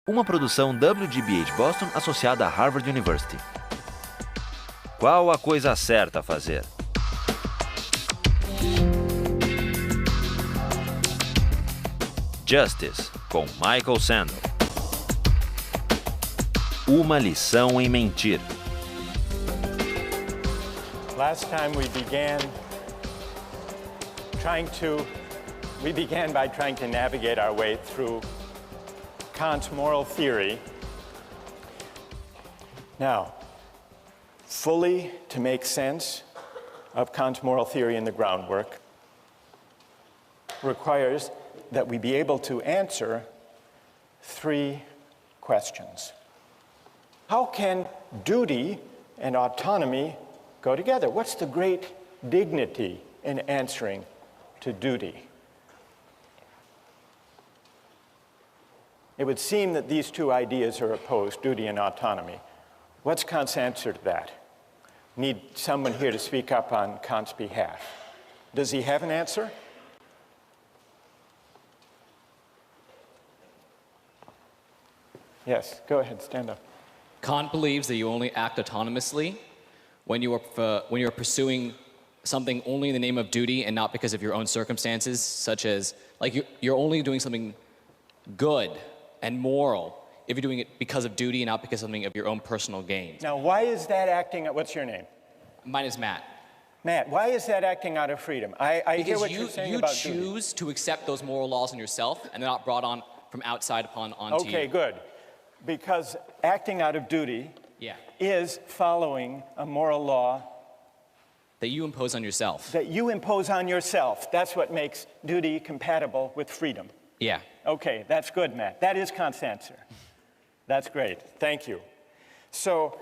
Uma produção WGBH de Boston associada a Harvard University. Qual a coisa certa a fazer? Justice, com Michael Sandel. Uma lição em mentir. Last time we began by trying to navigate our way through Kant's moral theory. Now, fully to make sense of Kant's moral theory in the groundwork requires that we be able to answer three questions. How can duty and autonomy go together? What's the great dignity in answering to duty? It would seem that these two ideas are opposed, duty and autonomy. What's Kant's answer to that? Need someone here to speak up on Kant's behalf. Does he have an answer? Yes, go ahead, stand up. Kant believes that you only act autonomously when you are pursuing something only in the name of duty and not because of your own circumstances, such as, like, you're only doing something good and moral if you're doing it because of duty and not because of something of your own personal gain. Now, why is that acting, what's your name? Mine is Matt. Matt, why is that acting out of freedom? I hear what you're saying about duty. You choose to accept those moral laws in yourself, and they're not brought on from outside onto you. Okay, good. Because acting out of duty is following a moral law that you impose on yourself. That you impose on yourself. That's what makes duty compatible with freedom. Yeah. Okay, that's good, Matt. That is Kant's answer. That's great. Thank you. So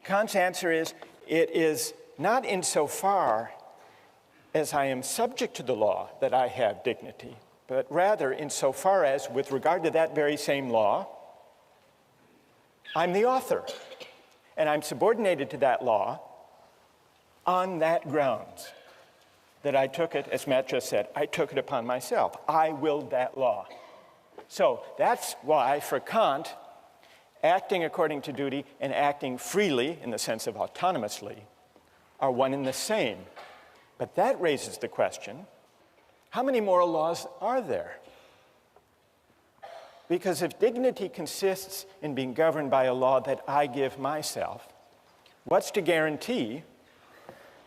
Kant's answer is, it is not insofar as I am subject to the law that I have dignity, but rather insofar as, with regard to that very same law, I'm the author, and I'm subordinated to that law on that grounds that I took it, as Matt just said, I took it upon myself. I willed that law. So that's why, for Kant, acting according to duty and acting freely, in the sense of autonomously, are one and the same. But that raises the question, how many moral laws are there? Because if dignity consists in being governed by a law that I give myself, what's to guarantee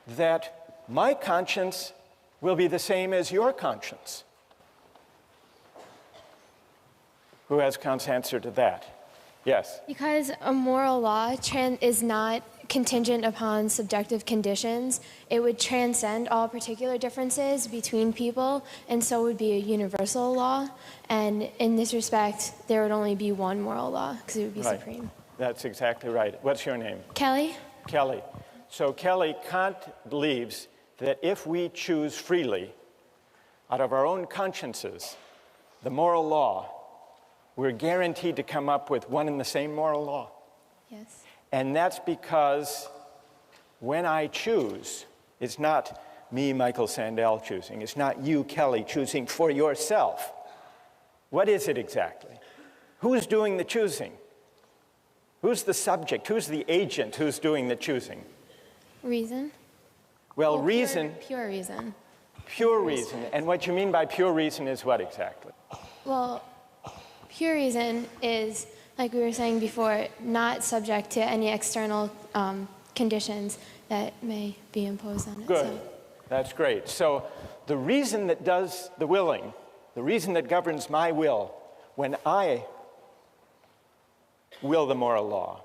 that my conscience will be the same as your conscience? Who has Kant's answer to that? Yes? Because a moral law is not contingent upon subjective conditions. It would transcend all particular differences between people, and so would be a universal law. And in this respect, there would only be one moral law, because it would be supreme. That's exactly right. What's your name? Kelly? Kelly. So Kelly, Kant believes that if we choose freely, out of our own consciences, the moral law, we're guaranteed to come up with one and the same moral law. Yes. And that's because when I choose, it's not me, Michael Sandel, choosing. It's not you, Kelly, choosing for yourself. What is it exactly? Who's doing the choosing? Who's the subject? Who's the agent who's doing the choosing? Reason. Well, reason. Pure reason. Pure reason. And what you mean by pure reason is what exactly? Well, pure reason is, like we were saying before, not subject to any external conditions that may be imposed on it. Good. So. That's great. So the reason that does the willing, the reason that governs my will when I will the moral law,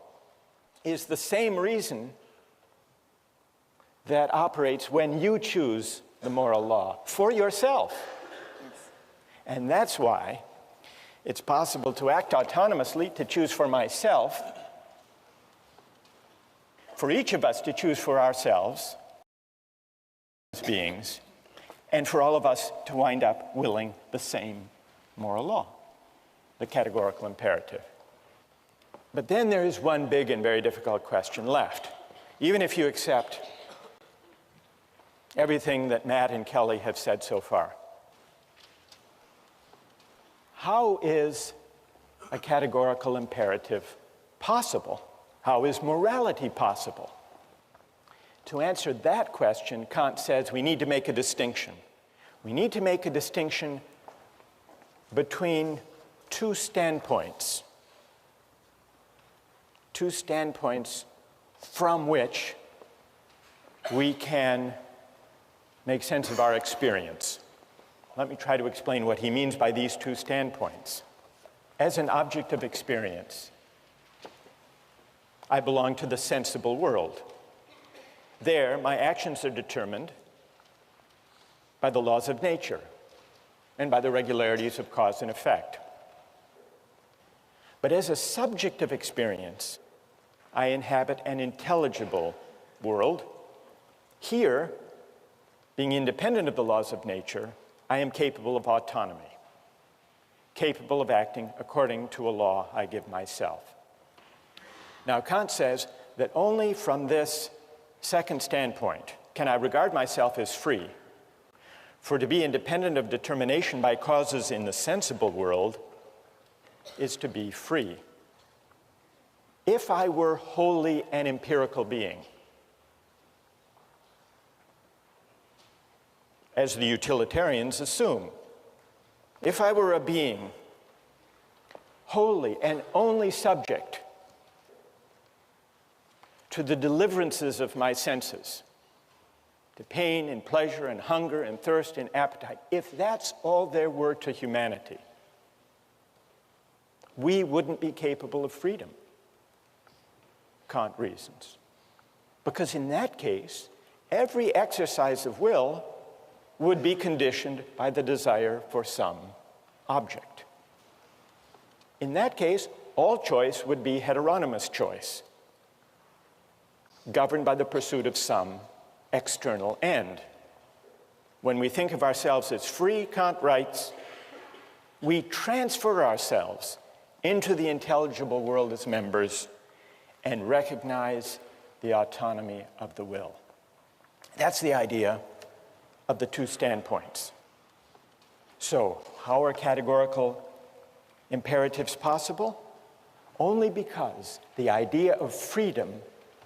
is the same reason that operates when you choose the moral law for yourself. Yes. And that's why it's possible to act autonomously, to choose for myself, for each of us to choose for ourselves as beings, and for all of us to wind up willing the same moral law, the categorical imperative. But then there is one big and very difficult question left. Even if you accept everything that Matt and Kelly have said so far, how is a categorical imperative possible? How is morality possible? To answer that question, Kant says we need to make a distinction. We need to make a distinction between two standpoints from which we can make sense of our experience. Let me try to explain what he means by these two standpoints. As an object of experience, I belong to the sensible world. There, my actions are determined by the laws of nature and by the regularities of cause and effect. But as a subject of experience, I inhabit an intelligible world. Here, being independent of the laws of nature, I am capable of autonomy, capable of acting according to a law I give myself. Now, Kant says that only from this second standpoint can I regard myself as free. For to be independent of determination by causes in the sensible world is to be free. If I were wholly an empirical being, as the utilitarians assume, if I were a being wholly and only subject to the deliverances of my senses, to pain and pleasure and hunger and thirst and appetite, if that's all there were to humanity, we wouldn't be capable of freedom, Kant reasons. Because in that case, every exercise of will would be conditioned by the desire for some object. In that case, all choice would be heteronymous choice, governed by the pursuit of some external end. When we think of ourselves as free, Kant writes, we transfer ourselves into the intelligible world as members and recognize the autonomy of the will. That's the idea of the two standpoints. So, how are categorical imperatives possible? Only because the idea of freedom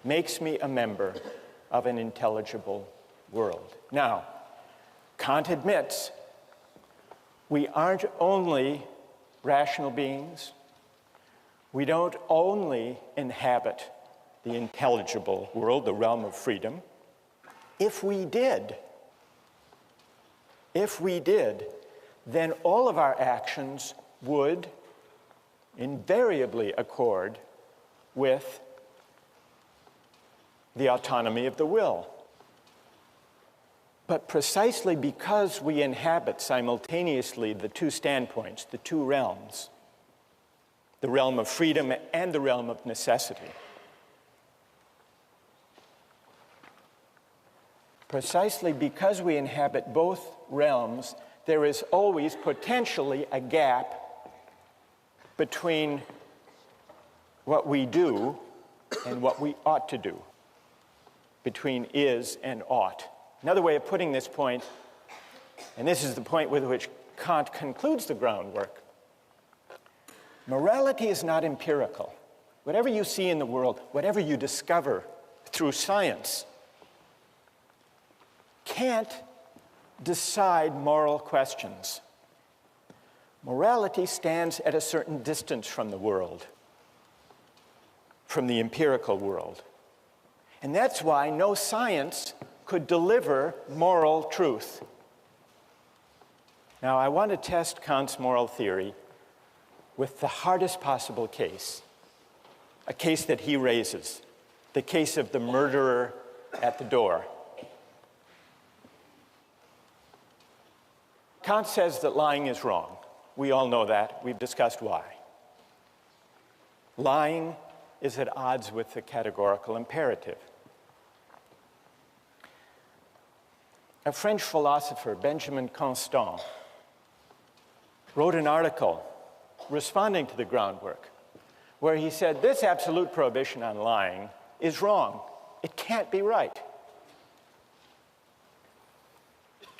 makes me a member of an intelligible world. Now, Kant admits we aren't only rational beings. We don't only inhabit the intelligible world, the realm of freedom. If we did, then all of our actions would invariably accord with the autonomy of the will. But precisely because we inhabit simultaneously the two standpoints, the two realms, the realm of freedom and the realm of necessity, precisely because we inhabit both realms, there is always potentially a gap between what we do and what we ought to do, between is and ought. Another way of putting this point, and this is the point with which Kant concludes the groundwork, morality is not empirical. Whatever you see in the world, whatever you discover through science, can't decide moral questions. Morality stands at a certain distance from the world, from the empirical world. And that's why no science could deliver moral truth. Now, I want to test Kant's moral theory with the hardest possible case, a case that he raises, the case of the murderer at the door. Kant says that lying is wrong. We all know that. We've discussed why. Lying is at odds with the categorical imperative. A French philosopher, Benjamin Constant, wrote an article responding to the groundwork where he said, this absolute prohibition on lying is wrong. It can't be right.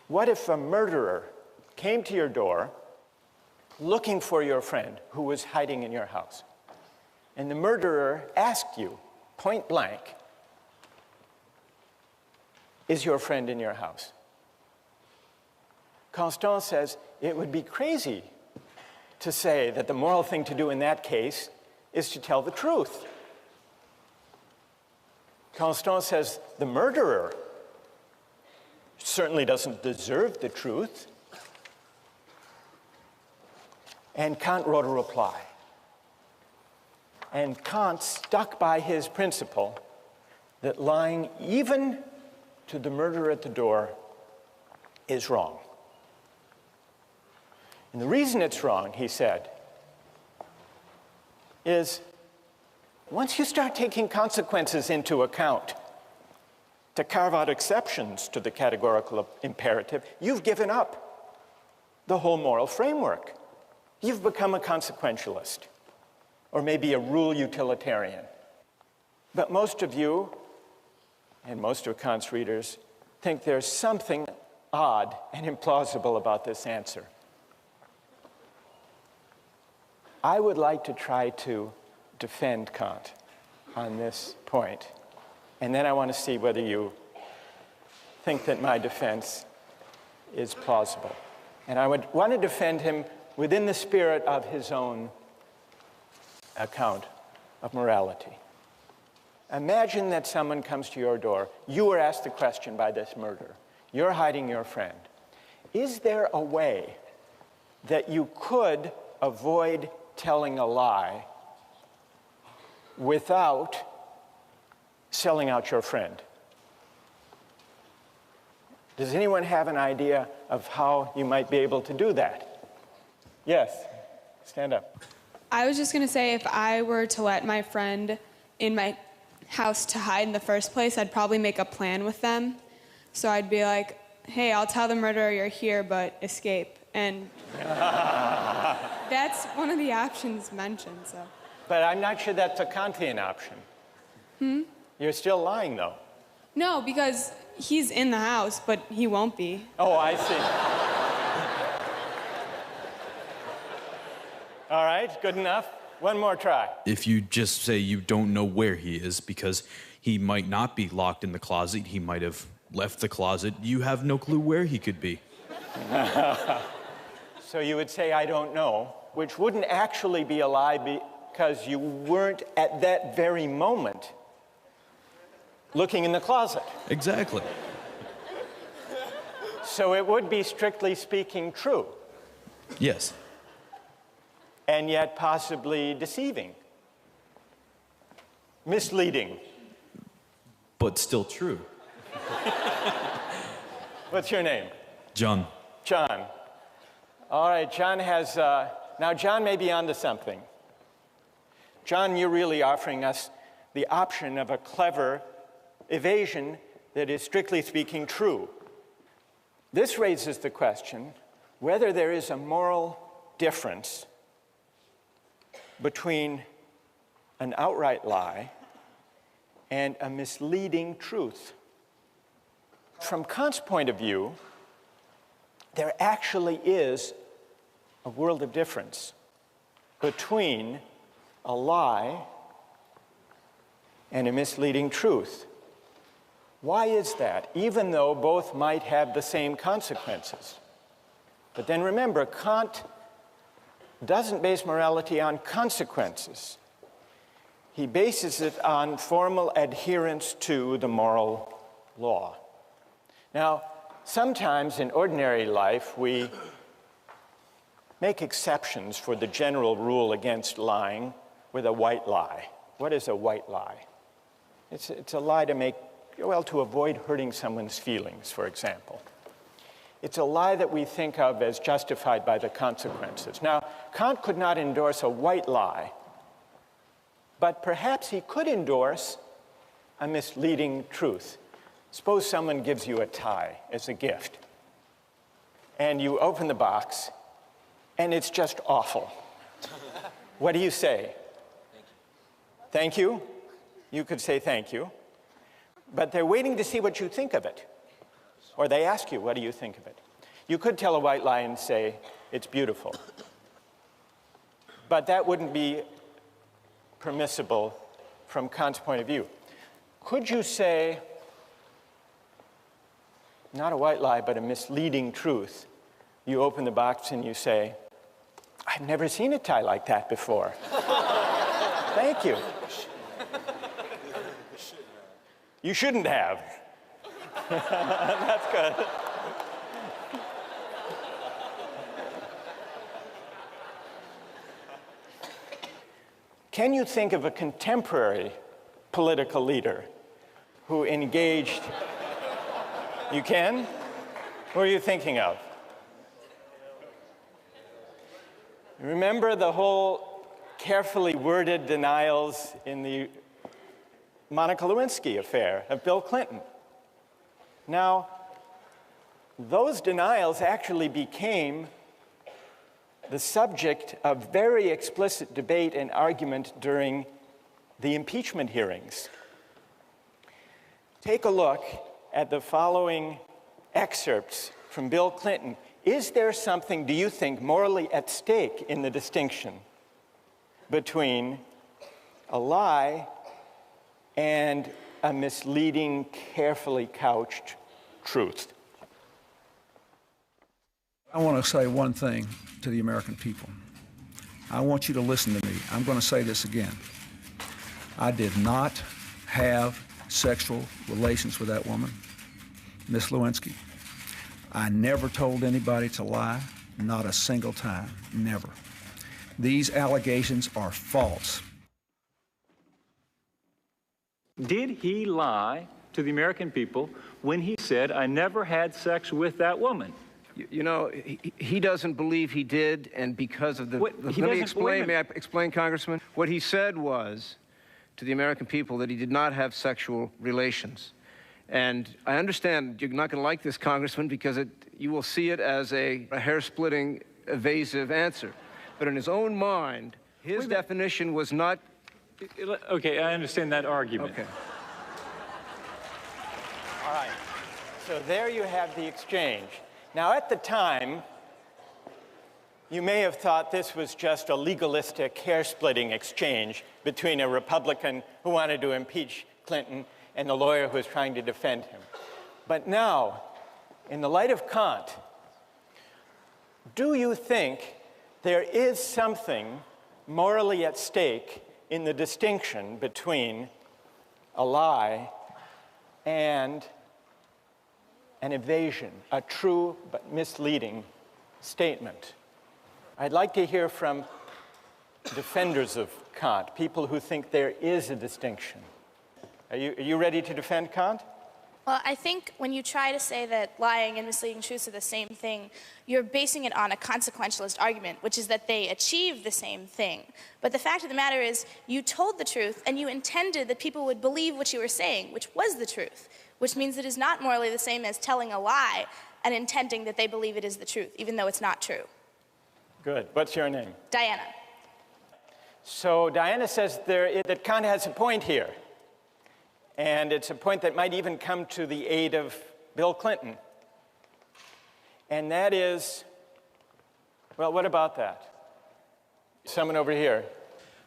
What if a murderer came to your door, looking for your friend who was hiding in your house. And the murderer asked you, point blank, is your friend in your house? Constant says it would be crazy to say that the moral thing to do in that case is to tell the truth. Constant says the murderer certainly doesn't deserve the truth. And Kant wrote a reply. And Kant stuck by his principle that lying even to the murderer at the door is wrong. And the reason it's wrong, he said, is once you start taking consequences into account to carve out exceptions to the categorical imperative, you've given up the whole moral framework. You've become a consequentialist, or maybe a rule utilitarian. But most of you, and most of Kant's readers, think there's something odd and implausible about this answer. I would like to try to defend Kant on this point, and then I want to see whether you think that my defense is plausible. And I would want to defend him within the spirit of his own account of morality. Imagine that someone comes to your door. You were asked the question by this murderer. You're hiding your friend. Is there a way that you could avoid telling a lie without selling out your friend? Does anyone have an idea of how you might be able to do that? Yes, stand up. I was just going to say, if I were to let my friend in my house to hide in the first place, I'd probably make a plan with them. So I'd be like, hey, I'll tell the murderer you're here, but escape. And that's one of the options mentioned. So. But I'm not sure that's a Kantian option. You're still lying, though. No, because he's in the house, but he won't be. Oh, I see. All right, good enough. One more try. If you just say you don't know where he is because he might not be locked in the closet, he might have left the closet, you have no clue where he could be. So you would say, I don't know, which wouldn't actually be a lie because you weren't at that very moment looking in the closet. Exactly. So it would be, strictly speaking, true. Yes. And yet possibly deceiving, misleading. But still true. What's your name? John. John. All right, John has, now John may be onto something. John, you're really offering us the option of a clever evasion that is, strictly speaking, true. This raises the question whether there is a moral difference between an outright lie and a misleading truth. From Kant's point of view, there actually is a world of difference between a lie and a misleading truth. Why is that? Even though both might have the same consequences. But then remember, Kant doesn't base morality on consequences. He bases it on formal adherence to the moral law. Now, sometimes in ordinary life, we make exceptions for the general rule against lying with a white lie. What is a white lie? It's a lie to make, well, to avoid hurting someone's feelings, for example. It's a lie that we think of as justified by the consequences. Now, Kant could not endorse a white lie, but perhaps he could endorse a misleading truth. Suppose someone gives you a tie as a gift, and you open the box, and it's just awful. What do you say? Thank you. You could say thank you. But they're waiting to see what you think of it. Or they ask you, what do you think of it? You could tell a white lie and say, it's beautiful. but that wouldn't be permissible from Kant's point of view. Could you say, not a white lie, but a misleading truth? You open the box and you say, I've never seen a tie like that before. Thank you. You shouldn't have. That's good. Can you think of a contemporary political leader who engaged? You can? Who are you thinking of? Remember the whole carefully worded denials in the Monica Lewinsky affair of Bill Clinton. Now, those denials actually became the subject of very explicit debate and argument during the impeachment hearings. Take a look at the following excerpts from Bill Clinton. Is there something, do you think, morally at stake in the distinction between a lie and a misleading, carefully couched truth? I want to say one thing to the American people. I want you to listen to me. I'm going to say this again. I did not have sexual relations with that woman, Miss Lewinsky. I never told anybody to lie, not a single time, never. These allegations are false. Did he lie to the American people when he said, I never had sex with that woman? You know, he doesn't believe he did, and because of the... Let me explain, may I explain, Congressman? What he said was to the American people that he did not have sexual relations. And I understand you're not going to like this, Congressman, because you will see it as a hair-splitting, evasive answer. But in his own mind, his definition was not... Okay, I understand that argument. Okay. All right. So there you have the exchange. Now, at the time, you may have thought this was just a legalistic, hair-splitting exchange between a Republican who wanted to impeach Clinton and the lawyer who was trying to defend him. But now, in the light of Kant, do you think there is something morally at stake in the distinction between a lie and an evasion, a true but misleading statement? I'd like to hear from defenders of Kant, people who think there is a distinction. Are you ready to defend Kant? Well, I think when you try to say that lying and misleading truths are the same thing, you're basing it on a consequentialist argument, which is that they achieve the same thing. But the fact of the matter is, you told the truth, and you intended that people would believe what you were saying, which was the truth, which means it is not morally the same as telling a lie and intending that they believe it is the truth, even though it's not true. Good. What's your name? Diana. So Diana says that Kant has a point here. And it's a point that might even come to the aid of Bill Clinton. And that is, well, what about that? Someone over here.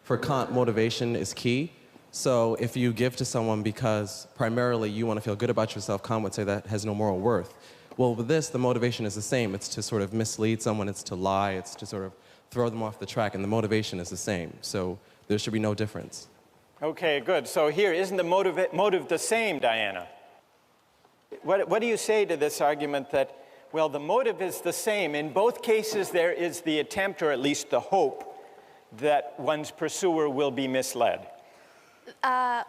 For Kant, motivation is key. So if you give to someone because primarily you want to feel good about yourself, Kant would say that has no moral worth. Well, with this, the motivation is the same. It's to sort of mislead someone, it's to lie, it's to sort of throw them off the track, and the motivation is the same. So there should be no difference. Okay, good. So here, isn't the motive the same, Diana? What do you say to this argument that, well, the motive is the same? In both cases, there is the attempt, or at least the hope, that one's pursuer will be misled. Well,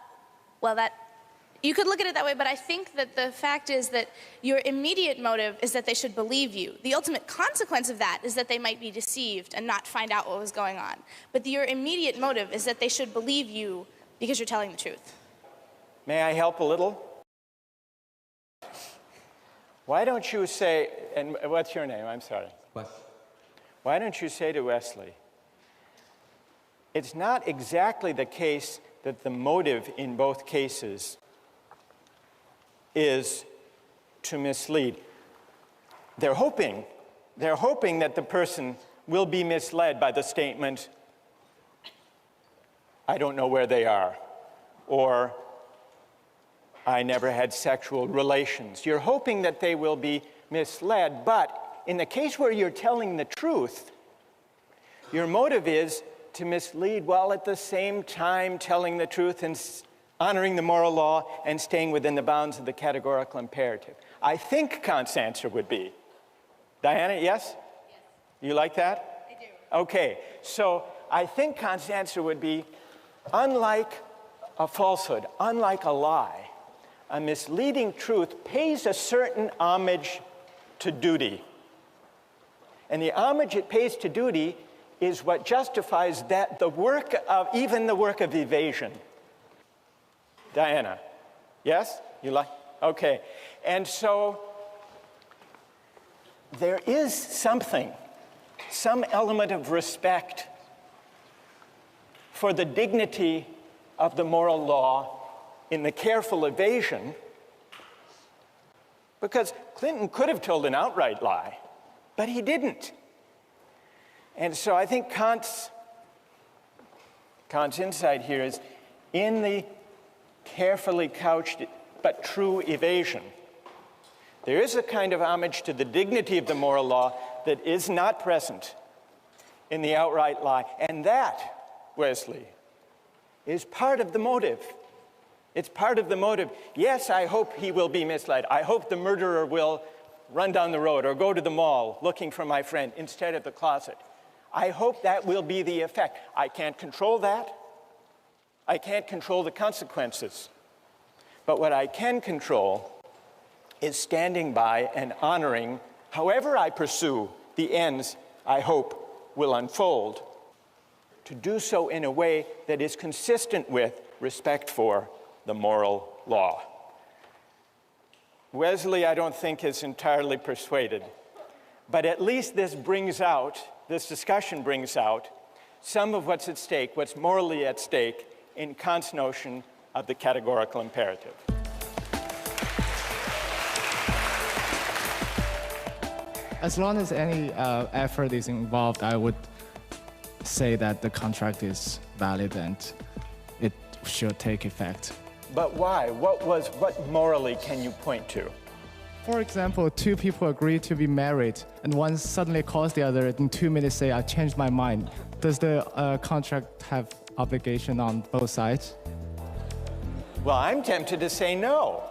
you could look at it that way, but I think that the fact is that your immediate motive is that they should believe you. The ultimate consequence of that is that they might be deceived and not find out what was going on. But your immediate motive is that they should believe you because you're telling the truth. May I help a little? Why don't you say, and what's your name? I'm sorry. Wes. Why don't you say to Wesley, it's not exactly the case that the motive in both cases is to mislead. They're hoping that the person will be misled by the statement, I don't know where they are, or I never had sexual relations. You're hoping that they will be misled, but in the case where you're telling the truth, your motive is to mislead while at the same time telling the truth and honoring the moral law and staying within the bounds of the categorical imperative. I think Kant's answer would be, Diana, yes? Yes. You like that? I do. Okay, so I think Kant's answer would be, unlike a falsehood, unlike a lie, a misleading truth pays a certain homage to duty. And the homage it pays to duty is what justifies that even the work of evasion. Diana, yes? You like? Okay. And so there is some element of respect for the dignity of the moral law in the careful evasion, because Clinton could have told an outright lie, but he didn't. And so I think Kant's insight here is in the carefully couched but true evasion. There is a kind of homage to the dignity of the moral law that is not present in the outright lie. And that, Wesley, is part of the motive. It's part of the motive. Yes, I hope he will be misled. I hope the murderer will run down the road or go to the mall looking for my friend instead of the closet. I hope that will be the effect. I can't control that. I can't control the consequences. But what I can control is standing by and honoring, however I pursue the ends I hope will unfold, to do so in a way that is consistent with respect for the moral law. Wesley, I don't think, is entirely persuaded, but at least this discussion brings out some of what's at stake, what's morally at stake in Kant's notion of the categorical imperative. As long as any effort is involved, I would say that the contract is valid and it should take effect. But why? What morally can you point to? For example, two people agree to be married, and one suddenly calls the other in 2 minutes say, "I changed my mind." Does the contract have obligation on both sides? Well, I'm tempted to say no.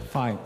Fine.